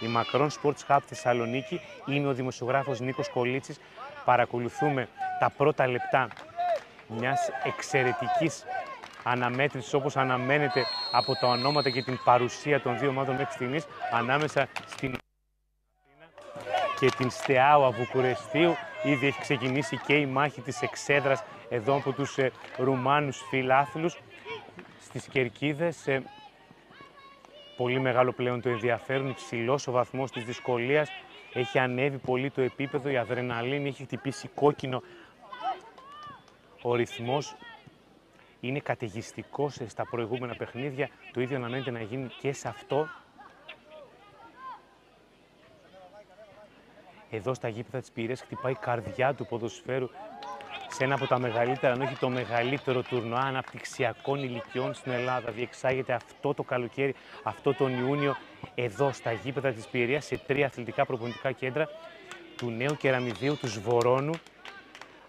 Η Μακρόν Sports Hub Θεσσαλονίκη, είναι ο δημοσιογράφος Νίκος Κολίτσης. Παρακολουθούμε τα πρώτα λεπτά μιας εξαιρετικής αναμέτρησης, όπως αναμένεται από τα ονόματα και την παρουσία των δύο ομάδων μέχρι στιγμής, ανάμεσα στην και την Στεάουα Βουκουρεστίου. Ήδη έχει ξεκινήσει και η μάχη της εξέδρας εδώ από τους Ρουμάνους φιλάθλους στις κερκίδες. Πολύ μεγάλο πλέον το ενδιαφέρον, υψηλός ο βαθμός της δυσκολίας, έχει ανέβει πολύ το επίπεδο, η αδρεναλίνη έχει χτυπήσει κόκκινο. Ο ρυθμός είναι καταιγιστικός στα προηγούμενα παιχνίδια, το ίδιο αναμένεται να γίνει και σε αυτό. Εδώ στα γήπεδα της Πειραιάς χτυπάει η καρδιά του ποδοσφαίρου σε ένα από τα μεγαλύτερα, αν όχι το μεγαλύτερο τουρνουά αναπτυξιακών ηλικιών στην Ελλάδα. Διεξάγεται αυτό το καλοκαίρι, αυτό τον Ιούνιο, εδώ στα γήπεδα της Πειραιάς, σε 3 αθλητικά προπονητικά κέντρα του Νέου Κεραμιδίου, του Σβορώνου,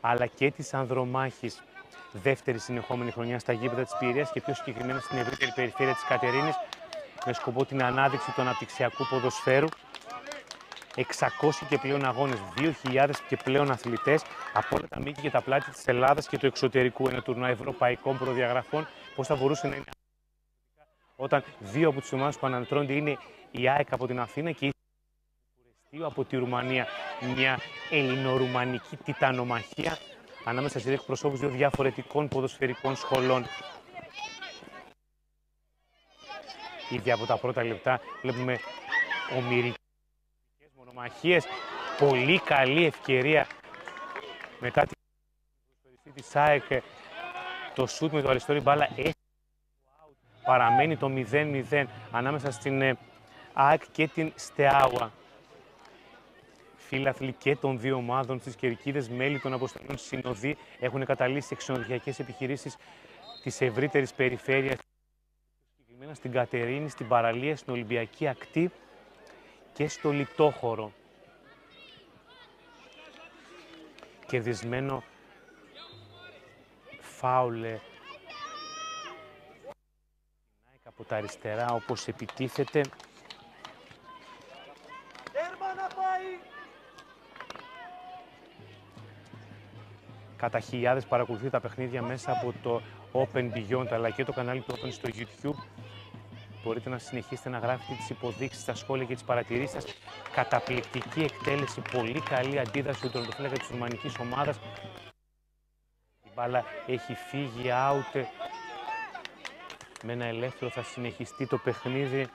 αλλά και της Ανδρομάχης. Δεύτερη συνεχόμενη χρονιά στα γήπεδα της Πειραιάς και πιο συγκεκριμένα στην ευρύτερη περιφέρεια της Κατερίνης, με σκοπό την ανάδειξη του αναπτυξιακού ποδοσφαίρου. 600 και πλέον αγώνες, 2.000 και πλέον αθλητές από όλα τα μήκη και τα πλάτη της Ελλάδας και του εξωτερικού. Ένα τουρνουά ευρωπαϊκών προδιαγραφών. Πώς θα μπορούσε να είναι όταν δύο από τις ομάδες που ανατρώνται είναι η ΑΕΚ από την Αθήνα και η Βουκουρεστίου από τη Ρουμανία. Μια ελληνορουμανική τιτανομαχία ανάμεσα σε εκπροσώπους δύο διαφορετικών ποδοσφαιρικών σχολών. Ήδη από τα πρώτα λεπτά βλέπουμε ομηρικές μονομαχίες. Πολύ καλή ευκαιρία μετά την ποδοσφαιριστή της ΑΕΚ. Το σούτ με το αριστερό μπάλα παραμένει το 0-0 ανάμεσα στην ΑΕΚ και την Στεάουα. Φίλαθλοι και των δύο ομάδων στις κερκίδες, μέλη των αποστολών συνοδοί, έχουν καταλύσει ξενοδοχειακές επιχειρήσεις της ευρύτερης περιφέρειας, συγκεκριμένα στην Κατερίνη, στην παραλία, στην Ολυμπιακή Ακτή και στο Λιτόχωρο. Κερδισμένο φάουλε από τα αριστερά, όπως επιτίθεται. Κατά χιλιάδες παρακολουθεί τα παιχνίδια μέσα από το Open Beyond, αλλά και το κανάλι του Open στο YouTube. Μπορείτε να συνεχίσετε να γράφετε τις υποδείξεις, τα σχόλια και τις παρατηρήσεις σας. Καταπληκτική εκτέλεση, πολύ καλή αντίδραση του τερματοφύλακα της ρουμανικής ομάδας. Η μπάλα έχει φύγει out. Με ένα ελεύθερο θα συνεχιστεί το παιχνίδι.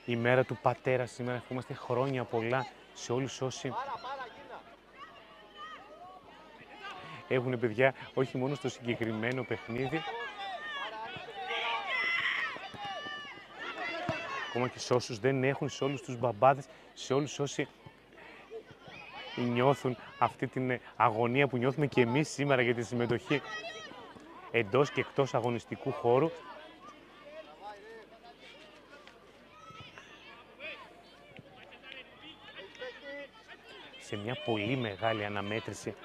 Η μέρα του πατέρα σήμερα, ευχόμαστε χρόνια πολλά σε όλους όσοι έχουν παιδιά, όχι μόνο στο συγκεκριμένο παιχνίδι, ακόμα και σε όσους δεν έχουν, σε όλους τους μπαμπάδες, σε όλους όσοι νιώθουν αυτή την αγωνία που νιώθουμε και εμείς σήμερα για τη συμμετοχή εντός και εκτός αγωνιστικού χώρου. Σε μια πολύ μεγάλη αναμέτρηση.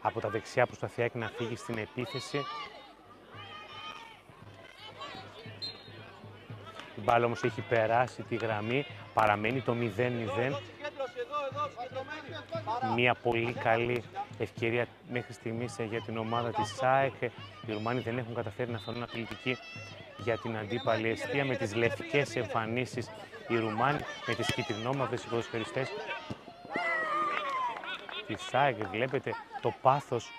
Από τα δεξιά προσπαθεί να φύγει στην επίθεση. Η μπάλα όμως έχει περάσει τη γραμμή, παραμένει το 0-0. Μια πολύ καλή ευκαιρία μέχρι στιγμής για την ομάδα της ΣΑΕΚ. Οι Ρουμάνοι δεν έχουν καταφέρει να φανούν απειλητικοί για την αντίπαλη εστία. Με τις λευκές εμφανίσεις οι Ρουμάνοι, με τις κυτρινόμαυρες οι ποδοσφαιριστές της ΣΑΕΚ. Βλέπετε το πάθος,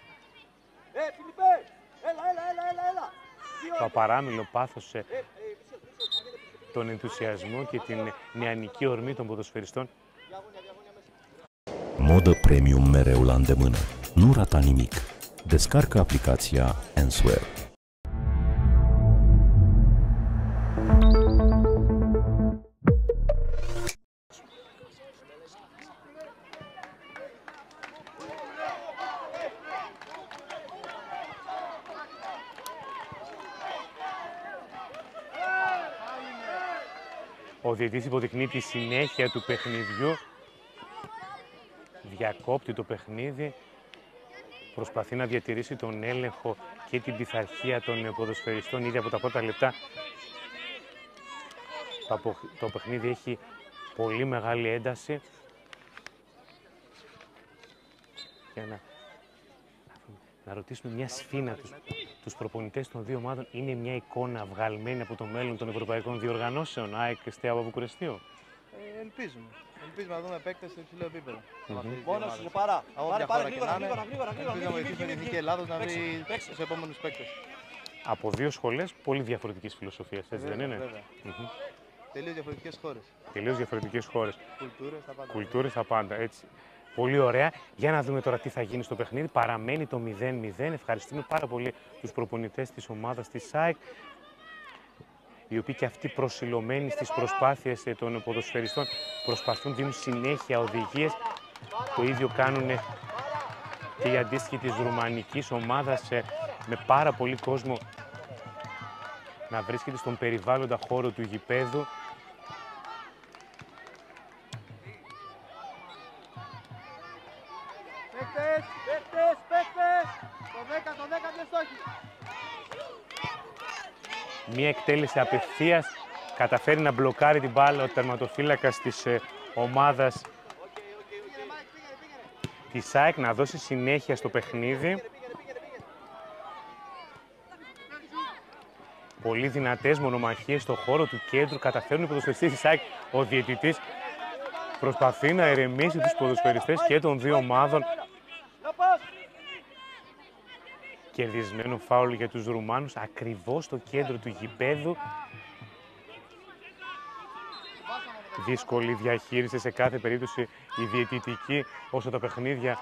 το απαράμιλο πάθος τον ενθουσιασμό και την νεανική ορμή των ποδοσφαιριστών. Modă premium mereu la îndemână. Nu rata nimic. Descarcă aplicația Answer. Ο διαιτητής υποδεικνύει τη συνέχεια του παιχνιδιού. Διακόπτει το παιχνίδι. Προσπαθεί να διατηρήσει τον έλεγχο και την πειθαρχία των ποδοσφαιριστών ήδη από τα πρώτα λεπτά. Το παιχνίδι έχει πολύ μεγάλη ένταση. Για να ρωτήσουμε μια σφήνα τους προπονητές των δύο ομάδων. Είναι μια εικόνα βγαλμένη από το μέλλον των ευρωπαϊκών διοργανώσεων ΑΕΚ Στέαβα Βουκουρεστίου. Ελπίζουμε να δούμε παίκτες σε υψηλό επίπεδο. Μόνος σου, παρά. Πάρε γρήγορα. Ελπίζουμε να βοηθήσουμε την Εθνική Ελλάδος να βρει τους επόμενους παίκτες. Από δύο σχολές πολύ διαφορετικής φιλοσοφίας, έτσι δεν είναι? Βέβαια. Τελείως διαφορετικές χώρες. Τελείως διαφορετικές χώρες. Κουλτούρες, τα πάντα. Κουλτούρες τα πάντα, έτσι. Πολύ ωραία. Για να δούμε τώρα τι θα γίνει στο παιχνίδι. Παραμένει το 0-0. Ευχαριστούμε πάρα πολύ τους προπονητές της ομάδας της ΑΕΚ, οι οποίοι και αυτοί προσιλωμένοι στις προσπάθειες των ποδοσφαιριστών προσπαθούν, δίνουν συνέχεια οδηγίες. Το ίδιο κάνουν και οι αντίστοιχοι της ρουμανικής ομάδας, με πάρα πολύ κόσμο να βρίσκεται στον περιβάλλοντα χώρο του γηπέδου. Μία εκτέλεση απευθείας, καταφέρει να μπλοκάρει την μπάλα ο τερματοφύλακας της ομάδας της ΑΕΚ, να δώσει συνέχεια στο παιχνίδι. Πολύ δυνατές μονομαχίες στο χώρο του κέντρου, καταφέρνουν οι ποδοσφαιριστές της ΑΕΚ. Ο διαιτητής προσπαθεί να ερεμήσει τους ποδοσφαιριστές και των δύο ομάδων. Κερδισμένο φάουλ για τους Ρουμάνους, ακριβώς στο κέντρο του γηπέδου. Δύσκολη διαχείριση σε κάθε περίπτωση η διαιτητική, όσο τα παιχνίδια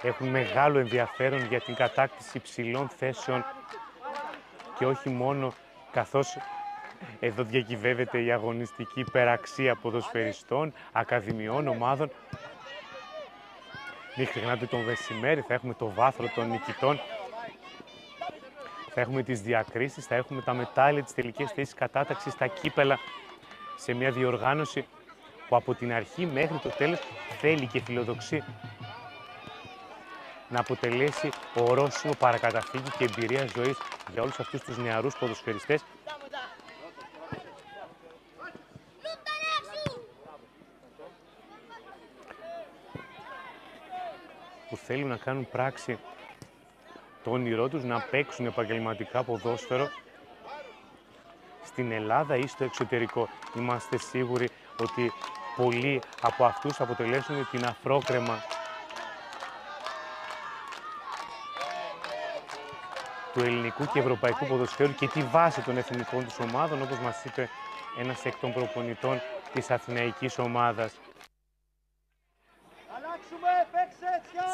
έχουν μεγάλο ενδιαφέρον για την κατάκτηση υψηλών θέσεων και όχι μόνο, καθώς εδώ διακυβεύεται η αγωνιστική υπεραξία ποδοσφαιριστών, ακαδημιών, ομάδων. Μην ξεχνάτε το μεσημέρι, θα έχουμε το βάθρο των νικητών, θα έχουμε τις διακρίσεις, θα έχουμε τα μετάλλια, τις τελικές θέσεις κατάταξης, τα κύπελα, σε μια διοργάνωση που από την αρχή μέχρι το τέλος θέλει και φιλοδοξεί να αποτελέσει ορόσημο, παρακαταθήκη και εμπειρία ζωής για όλους αυτούς τους νεαρούς ποδοσφαιριστές που θέλουν να κάνουν πράξη το όνειρό τους, να παίξουν επαγγελματικά ποδόσφαιρο στην Ελλάδα ή στο εξωτερικό. Είμαστε σίγουροι ότι πολλοί από αυτούς αποτελέσουν την αφρόκρεμα του ελληνικού και ευρωπαϊκού ποδοσφαίρου και τη βάση των εθνικών τους ομάδων, όπως μας είπε ένας εκ των προπονητών της αθηναϊκής ομάδας.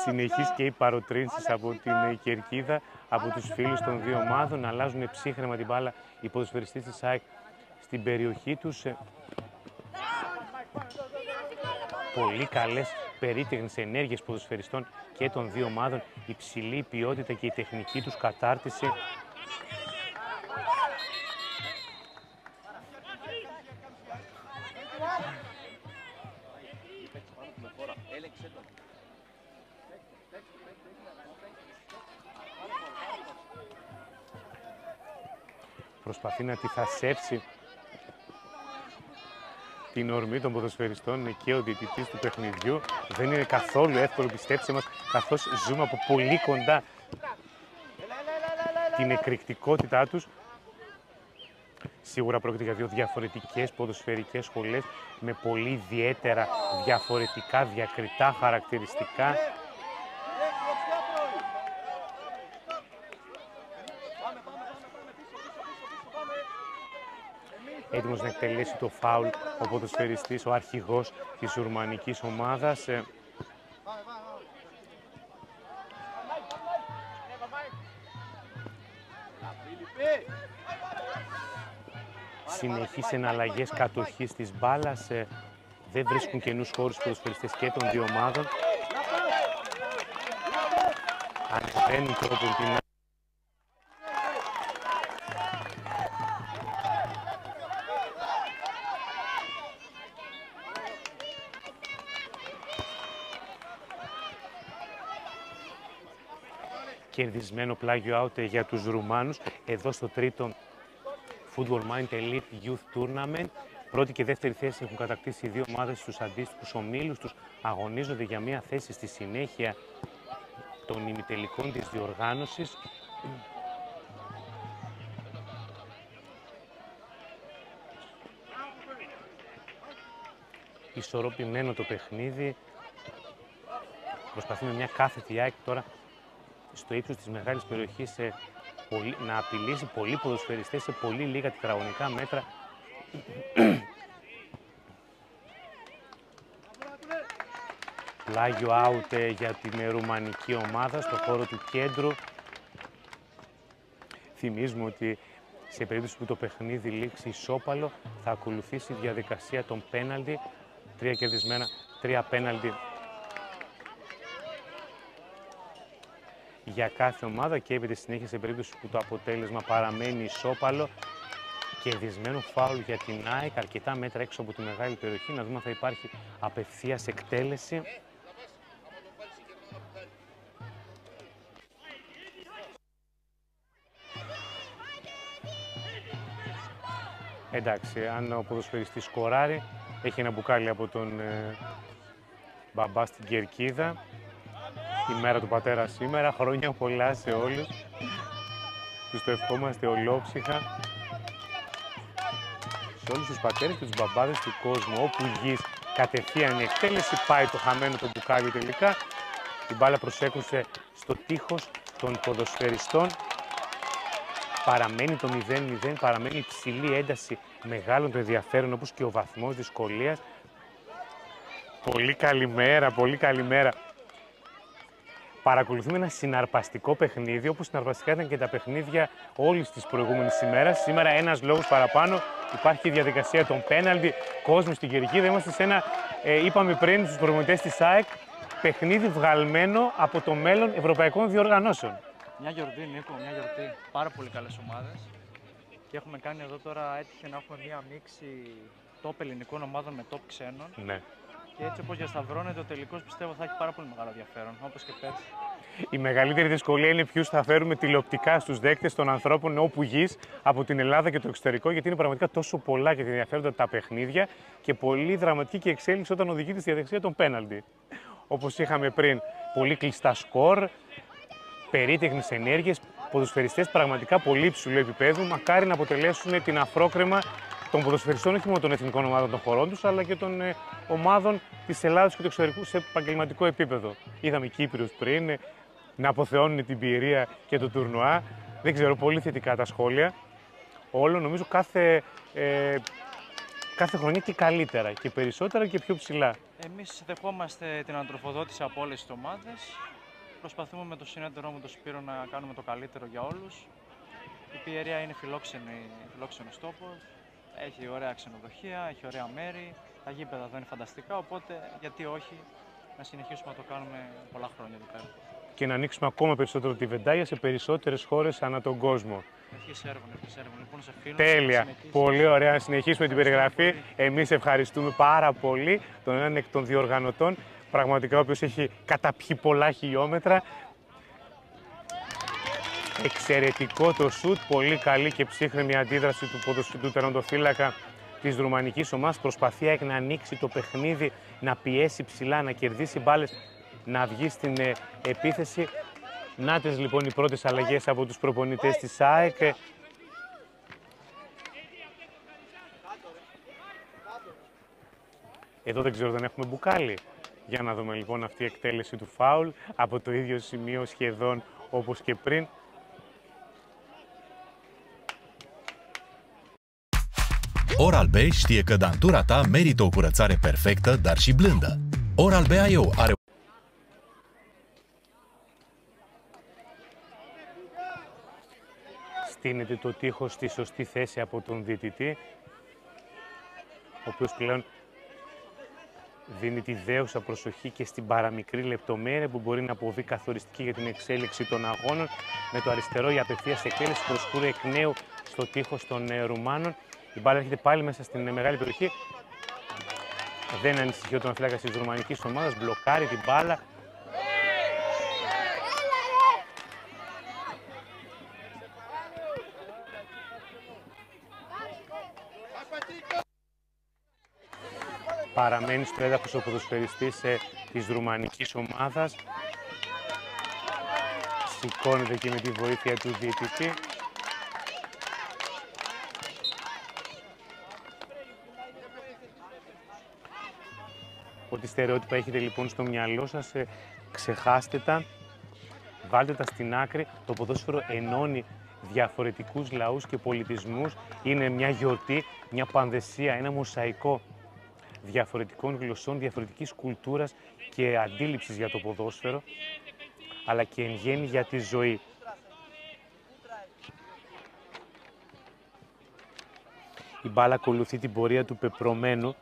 Συνεχής και οι παροτρύνσεις από την κερκίδα, από τους φίλους των δύο ομάδων, να αλλάζουν ψύχρεμα την μπάλα οι ποδοσφαιριστές της ΑΕΚ στην περιοχή τους. Πολύ καλές περίτεχνες ενέργειες ποδοσφαιριστών και των δύο ομάδων, υψηλή ποιότητα και η τεχνική τους κατάρτιση. Προσπαθεί να τυθασέψει την ορμή των ποδοσφαιριστών και ο διαιτητής του παιχνιδιού. Δεν είναι καθόλου εύκολο, πιστέψτε μας, καθώς ζούμε από πολύ κοντά την εκρηκτικότητά τους. Σίγουρα πρόκειται για δύο διαφορετικές ποδοσφαιρικές σχολές με πολύ ιδιαίτερα διαφορετικά διακριτά χαρακτηριστικά. έτοιμος να εκτελέσει το φάουλ ο ποδοσφαιριστής, ο αρχηγός της ρουμανικής ομάδας. Συνεχείς εναλλαγές κατοχής της μπάλας, δεν βρίσκουν καινούς χώρους στους ποδοσφαιριστές και των δύο ομάδων. Ανεβαίνουν τρόπον την κερδισμένο πλάγιο out για τους Ρουμάνους εδώ στο τρίτο Football Mind Elite Youth Tournament. Πρώτη και δεύτερη θέση έχουν κατακτήσει οι δύο ομάδες στους αντίστοιχους ομίλους τους. Αγωνίζονται για μια θέση στη συνέχεια των ημιτελικών της διοργάνωσης. Ισορροπημένο το παιχνίδι. Προσπαθεί με μια κάθετη ΑΕΚ τώρα στο ύψος της μεγάλης περιοχής να απειλήσει πολλοί ποδοσφαιριστές σε πολύ λίγα τετραγωνικά μέτρα. Πλάγιο out για την ρουμανική ομάδα στο χώρο του κέντρου. Θυμίζουμε ότι σε περίπτωση που το παιχνίδι λήξει ισόπαλο θα ακολουθήσει η διαδικασία των πέναλτι. 3 κερδισμένα, 3 πέναλτι για κάθε ομάδα και έπειτα συνέχεια σε περίπτωση που το αποτέλεσμα παραμένει ισόπαλο. Κερδισμένο φάουλ για την ΑΕΚ, αρκετά μέτρα έξω από τη μεγάλη περιοχή. Να δούμε αν θα υπάρχει απευθείας εκτέλεση. Εντάξει, αν ο ποδοσφαιριστής σκοράρει, έχει ένα μπουκάλι από τον μπαμπά στην Κερκίδα. Η μέρα του πατέρα σήμερα, χρόνια πολλά σε όλους. Τους το ευχόμαστε ολόψυχα. Σε όλους τους πατέρες και τους μπαμπάδες του κόσμου, όπου γης κατευθείαν η εκτέλεση, πάει το χαμένο το μπουκάλι τελικά. Η μπάλα προσέκρουσε στο τείχος των ποδοσφαιριστών. Παραμένει το 0-0, παραμένει υψηλή ένταση, μεγάλων το ενδιαφέρον, όπως και ο βαθμός δυσκολίας. Πολύ καλημέρα, πολύ καλημέρα. Παρακολουθούμε ένα συναρπαστικό παιχνίδι, όπως συναρπαστικά ήταν και τα παιχνίδια όλης της προηγούμενης ημέρας. Σήμερα ένας λόγος παραπάνω, υπάρχει η διαδικασία των πέναλτι, κόσμο στην Κερκίδα. Είμαστε σε ένα, είπαμε πριν στους προπονητές της ΑΕΚ, παιχνίδι βγαλμένο από το μέλλον ευρωπαϊκών διοργανώσεων. Μια γιορτή, Νίκο, μια γιορτή. Πάρα πολύ καλές ομάδες. Και έχουμε κάνει εδώ τώρα, έτυχε να έχουμε μια μίξη top ελληνικών ομάδων με top ξένων. Ναι. Και έτσι όπως διασταυρώνεται ο τελικός, πιστεύω θα έχει πάρα πολύ μεγάλο ενδιαφέρον, όπως και πέρσι. Η μεγαλύτερη δυσκολία είναι ποιους θα φέρουμε τηλεοπτικά στους δέκτες των ανθρώπων όπου γης από την Ελλάδα και το εξωτερικό, γιατί είναι πραγματικά τόσο πολλά και ενδιαφέροντα τα παιχνίδια και πολύ δραματική και εξέλιξη όταν οδηγείται στη διαδικασία των πέναλτι. Όπως είχαμε πριν, πολύ κλειστά σκορ, περίτεχνες ενέργειες, ποδοσφαιριστές πραγματικά πολύ υψηλού επίπεδου. Μακάρι να αποτελέσουν την αφρόκρεμα των ποδοσφαιριστών, όχι μόνο των εθνικών ομάδων των χωρών τους, αλλά και των ομάδων της Ελλάδας και του εξωτερικού σε επαγγελματικό επίπεδο. Είδαμε Κύπριους πριν να αποθεώνουν την ποιηρία και το τουρνουά. Δεν ξέρω, πολύ θετικά τα σχόλια. Όλο νομίζω κάθε χρονιά και καλύτερα και περισσότερα και πιο ψηλά. Εμείς δεχόμαστε την ανατροφοδότηση από όλες τις ομάδες. Προσπαθούμε με το συνέτερό μου τον Σπύρο να κάνουμε το καλύτερο για όλους. Η Πιερία είναι φιλόξενος τόπος, έχει ωραία ξενοδοχεία, έχει ωραία μέρη, τα γήπεδα εδώ είναι φανταστικά, οπότε γιατί όχι να συνεχίσουμε να το κάνουμε πολλά χρόνια εδώ πέρα. Και να ανοίξουμε ακόμα περισσότερο τη βεντάγια σε περισσότερες χώρες ανά τον κόσμο. Ευχής έργων. Λοιπόν, σε φίλους, τέλεια. Πολύ ωραία. Να συνεχίσουμε την περιγραφή. Εμείς ευχαριστούμε πάρα πολύ τον έναν εκ των διοργανωτών, πραγματικά ο οποίος έχει καταπιεί πολλά χιλιόμετρα. Εξαιρετικό το σουτ, πολύ καλή και ψύχρεμη αντίδραση του τερματοφύλακα της ρουμανικής ομάδας. Προσπαθεί να ανοίξει το παιχνίδι, να πιέσει ψηλά, να κερδίσει μπάλες, να βγει στην επίθεση. Νάτες λοιπόν οι πρώτες αλλαγές από τους προπονητές της ΑΕΚ. Εδώ δεν ξέρω, δεν έχουμε μπουκάλι. Για να δούμε λοιπόν αυτή η εκτέλεση του φάουλ από το ίδιο σημείο σχεδόν όπως και πριν. Oral-B știe că dantura ta merită o curățare perfectă, dar și blândă. Oral-B AO are... Στείνεται το τείχος στη σωστή θέση από τον διαιτητή, ο οποίος πλέον δίνει τη δέουσα προσοχή και στην παραμικρή λεπτομέρεια που μπορεί να αποβεί καθοριστική για την εξέλιξη των αγώνων. Με το αριστερό η απευθείας εκτέλεση προσκούρει εκ νέου στο τείχος των Ρουμάνων. Η μπάλα έρχεται πάλι μέσα στην μεγάλη περιοχή. Δεν ανησυχεί ο τερματοφύλακας της ρουμανικής ομάδας, μπλοκάρει την μπάλα. Παραμένει στο έδαφος ο ποδοσφαιριστής της ρουμανικής ομάδας. Σηκώνεται και με τη βοήθεια του διαιτητή. Ό,τι στερεότυπα έχετε λοιπόν στο μυαλό σας, ξεχάστε τα, βάλτε τα στην άκρη. Το ποδόσφαιρο ενώνει διαφορετικούς λαούς και πολιτισμούς. Είναι μια γιορτή, μια πανδεσία, ένα μοσαϊκό διαφορετικών γλωσσών, διαφορετικής κουλτούρας και αντίληψης για το ποδόσφαιρο, αλλά και εν γέννη για τη ζωή. Η μπάλα ακολουθεί την πορεία του πεπρωμένου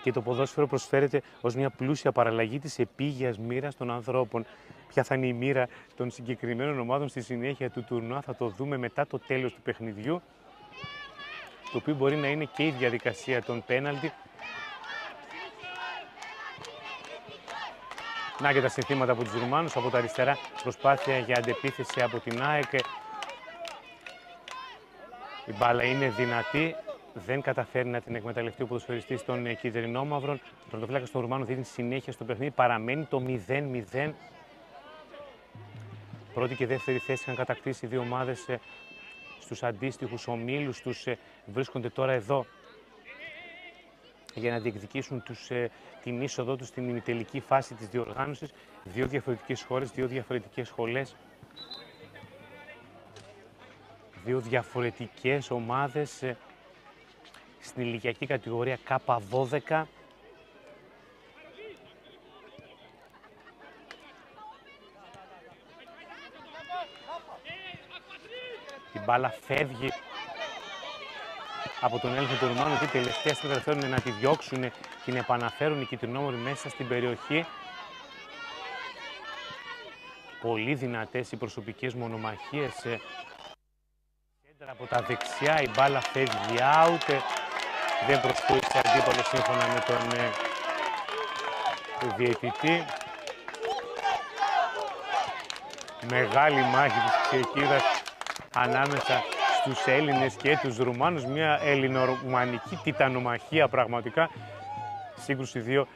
και το ποδόσφαιρο προσφέρεται ως μια πλούσια παραλλαγή της επίγειας μοίρας των ανθρώπων. Ποια θα είναι η μοίρα των συγκεκριμένων ομάδων στη συνέχεια του τουρνουά θα το δούμε μετά το τέλος του παιχνιδιού, το οποίο μπορεί να είναι και η διαδικασία των πέναλτι. Να και τα συνθήματα από τους Ρουμάνους, από τα αριστερά προσπάθεια για αντεπίθεση από την ΑΕΚ. Η μπάλα είναι δυνατή, δεν καταφέρει να την εκμεταλλευτεί ο ποδοσφαιριστής των κυτρινόμαυρων. Το τερματοφύλακας των Ρουμάνων δίνει συνέχεια στο παιχνίδι, παραμένει το 0-0. Πρώτη και δεύτερη θέση είχαν κατακτήσει οι δύο ομάδες στους αντίστοιχους ομίλους τους. Βρίσκονται τώρα εδώ για να διεκδικήσουν την είσοδό τους στην ημιτελική φάση της διοργάνωσης. Δύο διαφορετικές χώρες, δύο διαφορετικές σχολές, δύο διαφορετικές ομάδες στην ηλικιακή κατηγορία K12. Η μπάλα φεύγει από τον έλεγχο του Ρουμάνου και τελευταία στιγμή καταφέρουν να τη διώξουν, την επαναφέρουν οι κυτρινόμορφοι μέσα στην περιοχή. Πολύ δυνατές οι προσωπικές μονομαχίες. Κέντρα από τα δεξιά, η μπάλα φεύγει out. Δεν προσκούρισε αντίπαλο σύμφωνα με τον διαιτητή. Μεγάλη μάχη της Ξεχίδας ανάμεσα στους Έλληνες και τους Ρουμάνους, μια ελληνορουμανική τιτανομαχία πραγματικά, σύγκρουση δύο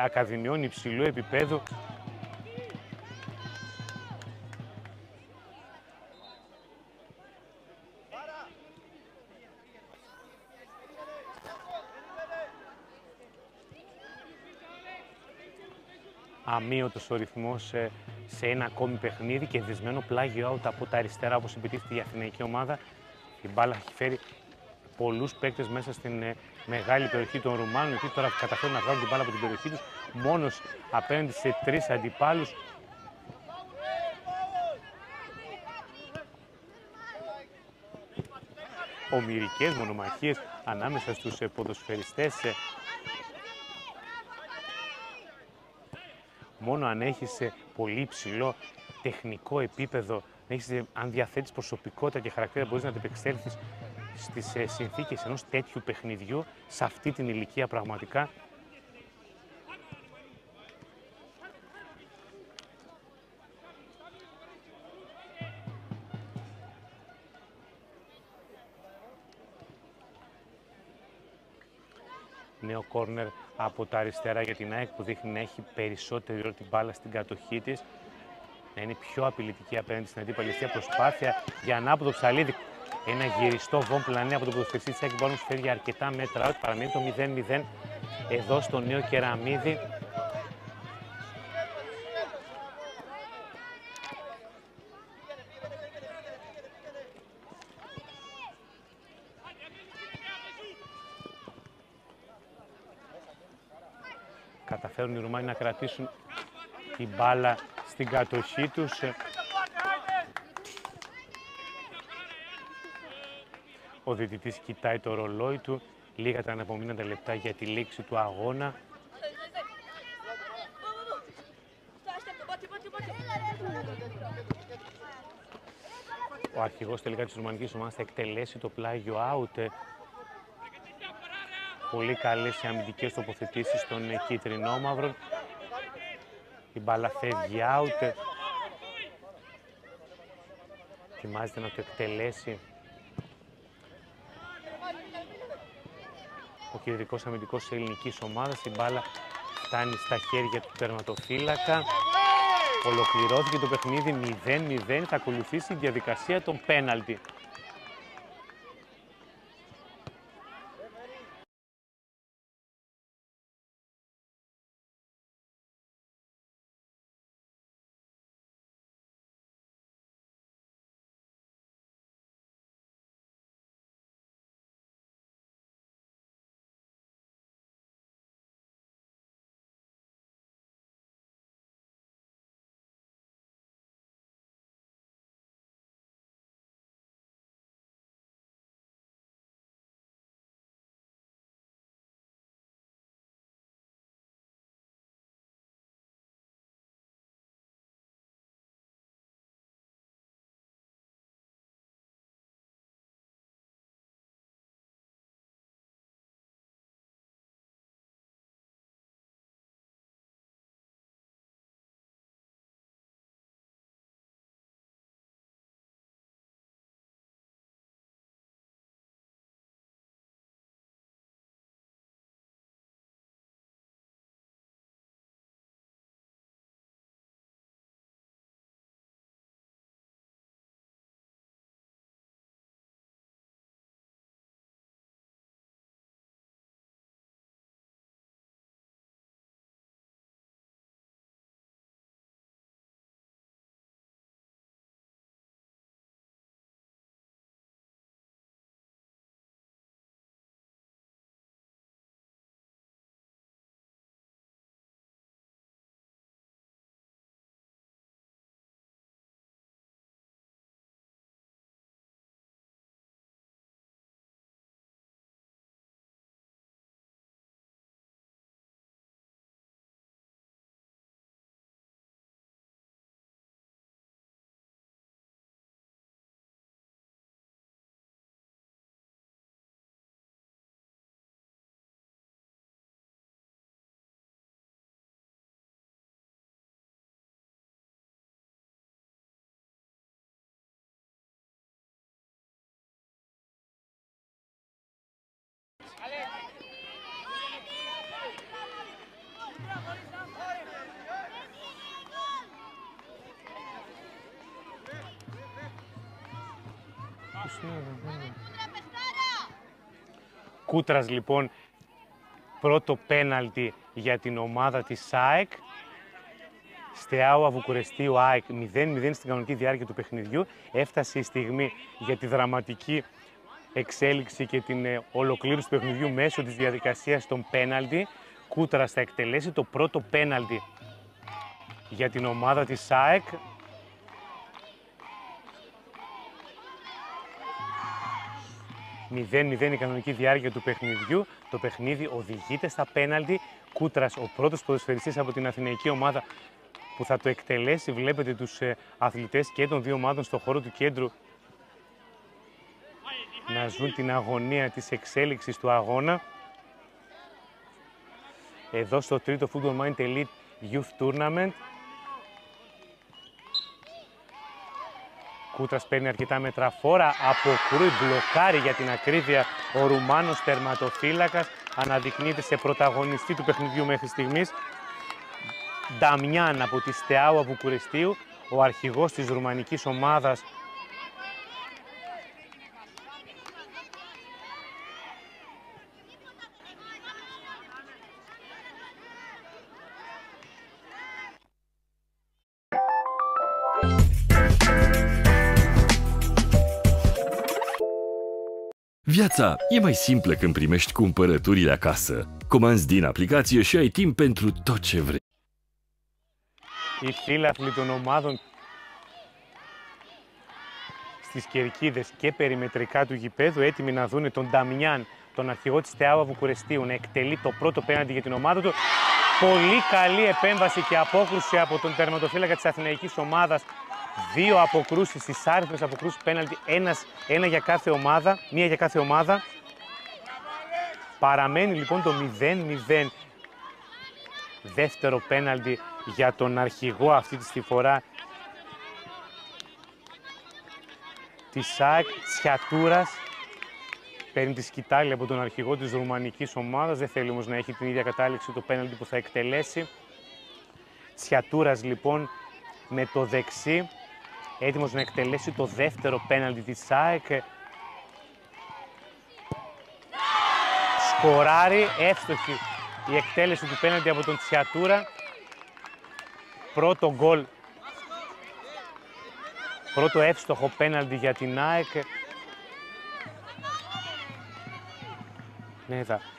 ακαδημιών υψηλού επίπεδου. Αμύωτος ο ρυθμός σε ένα ακόμη παιχνίδι και δεσμένο πλάγιο out από τα αριστερά, όπως επιτίθεται η αθηναϊκή ομάδα. Η μπάλα έχει φέρει πολλούς παίκτες μέσα στην μεγάλη περιοχή των Ρουμάνων, εκεί τώρα καταφέρουν να βγάλουν την μπάλα από την περιοχή τους, μόνος απέναντι σε τρεις αντιπάλους. Ομηρικές μονομαχίες ανάμεσα στους ποδοσφαιριστές. Μόνο αν έχεις πολύ υψηλό τεχνικό επίπεδο, αν διαθέτεις προσωπικότητα και χαρακτήρα, μπορείς να αντεπεξέλθεις στις συνθήκες ενός τέτοιου παιχνιδιού, σε αυτή την ηλικία πραγματικά. Νέο κόρνερ από τα αριστερά για την ΑΕΚ που δείχνει να έχει περισσότερη ώρα την μπάλα στην κατοχή της, να είναι πιο απειλητική απέναντι στην αντίπαλη αιστεία. Προσπάθεια για ανάποδο ψαλίδι. Ένα γυριστό βον πλανέ από τον ποδοσφαιριστή της ΑΕΚ, που όμως φέρει αρκετά μέτρα. Παραμένει το 0-0 εδώ στο Νέο Κεραμίδι. Καταφέρουν οι Ρουμάνοι να κρατήσουν την μπάλα στην κατοχή τους. Ο διαιτητής κοιτάει το ρολόι του. Λίγα τα αναπομείναντα λεπτά για τη λήξη του αγώνα. Ο αρχηγός τελικά της ρουμανικής ομάδας θα εκτελέσει το πλάγιο out. Πολύ καλές οι αμυντικές τοποθετήσεις των κίτρινόμαυρων. Η μπάλα φεύγει out. Ετοιμάζεται να το εκτελέσει ο κεντρικός αμυντικός της ελληνικής ομάδας. Η μπάλα φτάνει στα χέρια του τερματοφύλακα. Ολοκληρώθηκε το παιχνίδι 0-0. Θα ακολουθήσει η διαδικασία των πέναλτι. Κούτρας λοιπόν, πρώτο πέναλτι για την ομάδα της ΑΕΚ. Στεάουα Βουκουρεστίου ΑΕΚ 0-0 στην κανονική διάρκεια του παιχνιδιού. Έφτασε η στιγμή για τη δραματική εξέλιξη και την ολοκλήρωση του παιχνιδιού μέσω της διαδικασίας των πέναλτι. Κούτρας θα εκτελέσει το πρώτο πέναλτι για την ομάδα της ΑΕΚ. «0-0 η κανονική διάρκεια του παιχνιδιού. Το παιχνίδι οδηγείται στα πέναλτι. Κούτρας, ο πρώτος ποδοσφαιριστής από την αθηναϊκή ομάδα που θα το εκτελέσει. Βλέπετε τους αθλητές και των δύο ομάδων στο χώρο του κέντρου να ζουν την αγωνία της εξέλιξης του αγώνα. Εδώ στο τρίτο Football Mind Elite Youth Tournament. Κούτρας παίρνει αρκετά μέτρα φόρα, αποκρούει, μπλοκάρει για την ακρίβεια ο Ρουμάνος τερματοφύλακας. Αναδεικνύεται σε πρωταγωνιστή του παιχνιδιού μέχρι στιγμής. Νταμιάν από τη Στεάουα Βουκουρεστίου, ο αρχηγός της ρουμανικής ομάδας. Viața e mai simplă când primești cumpărăturile acasă. Comanzi din aplicație și ai timp pentru tot ce vrei. Οι φίλαθλοι των ομάδων στις κερκίδες και περιμετρικά του γηπέδου έτοιμοι να δούνε τον Νταμιάν, τον αρχηγό της Steaua Βουκουρεστίου, να εκτελεί το πρώτο πέναντι για την ομάδα του. Πολύ καλή επέμβαση και απόκρουση από τον τερματοφύλακα της Αθηναϊκής ομάδας. Δύο αποκρούσεις, ισάριθμες αποκρούσεις πέναλτι, ένα για κάθε ομάδα, μία για κάθε ομάδα. Παραμένει λοιπόν το 0-0. Δεύτερο πέναλτι για τον αρχηγό αυτή τη φορά της ΑΕΚ, Τσιατούρας. Παίρνει τη σκητάλη από τον αρχηγό της ρουμανικής ομάδας. Δεν θέλει όμως να έχει την ίδια κατάληξη το πέναλτι που θα εκτελέσει. Τσιατούρας λοιπόν με το δεξί, έτοιμος να εκτελέσει το δεύτερο πέναλτι της ΑΕΚ. Σκοράρει, εύστοχη η εκτέλεση του πέναλτι από τον Τσιατούρα. Πρώτο γκολ, πρώτο εύστοχο πέναλτι για την ΑΕΚ.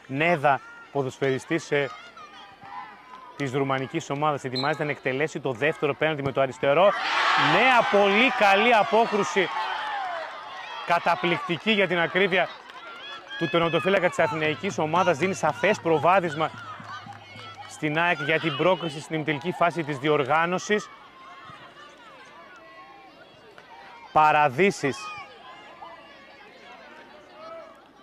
Νέδα, ποδοσφαιριστής της ρουμανικής ομάδας, ετοιμάζεται να εκτελέσει το δεύτερο πέναλτι με το αριστερό. Νέα πολύ καλή απόκρουση, καταπληκτική για την ακρίβεια του τερματοφύλακα της Αθηναϊκής ομάδας. Δίνει σαφές προβάδισμα στην ΑΕΚ για την πρόκριση στην ημιτελική φάση της διοργάνωσης. Παραδύσεις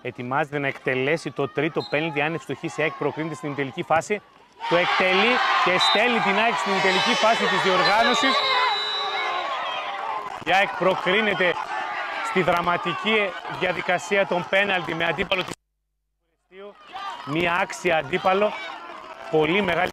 ετοιμάζεται να εκτελέσει το τρίτο πέναλτι. Αν ευστοχίσει η ΑΕΚ προκρίνεται στην ημιτελική φάση. Το εκτελεί και στέλνει την ΑΕΚ στην ημιτελική φάση της διοργάνωσης. Η ΑΕΚ προκρίνεται στη δραματική διαδικασία των πέναλτι με αντίπαλο της Βουκουρεστίου. Μία άξια αντίπαλο. Πολύ μεγάλη